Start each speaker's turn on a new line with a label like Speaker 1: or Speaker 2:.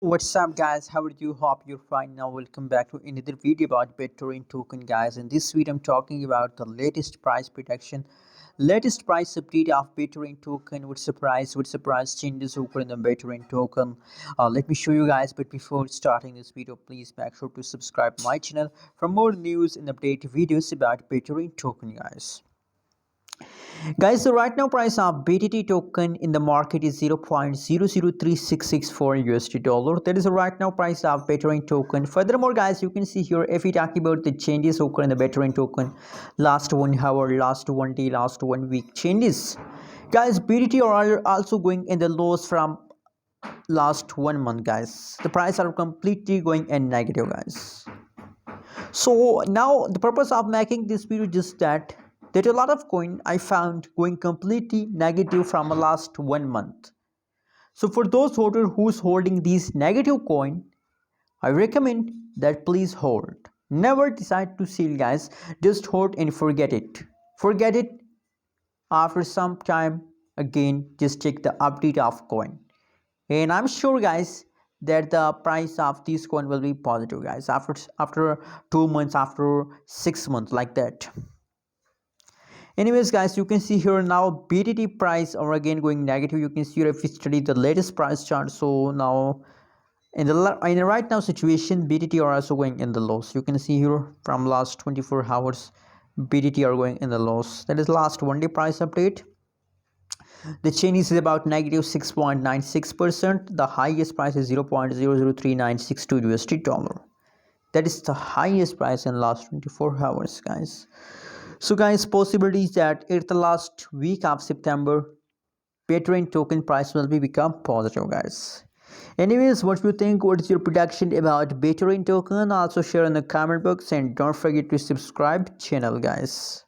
Speaker 1: What's up guys, how are you? Hope you're fine. Now welcome back to another video about Bittorrent token guys. In this video I'm talking about the latest price prediction, latest price update of Bittorrent token. What surprise changes occur in the Bittorrent token. Let me show you guys, but before starting this video please make sure to subscribe my channel for more news and update videos about Bittorrent token guys. Guys, the right now price of BTT token in the market is 0.003664 USD dollar. That is the right now price of Bittorrent token. Furthermore, guys, you can see here if we talk about the changes occur in the Bittorrent token, last 1 hour, last 1 day, last 1 week changes. Guys, BTT are also going in the lows from last 1 month, guys. The price are completely going in negative, guys. So now the purpose of making this video is that a lot of coin I found going completely negative from the last 1 month. So for those holders who's holding these negative coin, I recommend that please hold. Never decide to sell, guys. Just hold and forget it. Forget it. After some time again just check the update of coin. And I'm sure, guys, that the price of this coin will be positive, guys, after 2 months, after 6 months, like that. Anyways, guys, you can see here now BTT price are again going negative. You can see here if we study the latest price chart. So now in the right now situation, BTT are also going in the loss. You can see here from last 24 hours BTT are going in the loss. That is last 1 day price update. The change is about negative 6.96%. The highest price is 0.003962 USD dollar. That is the highest price in last 24 hours, guys. So guys, possibilities that at the last week of September, Bittorrent token price will be become positive, guys. Anyways, what you think? What is your prediction about Bittorrent token? Also share in the comment box and don't forget to subscribe channel, guys.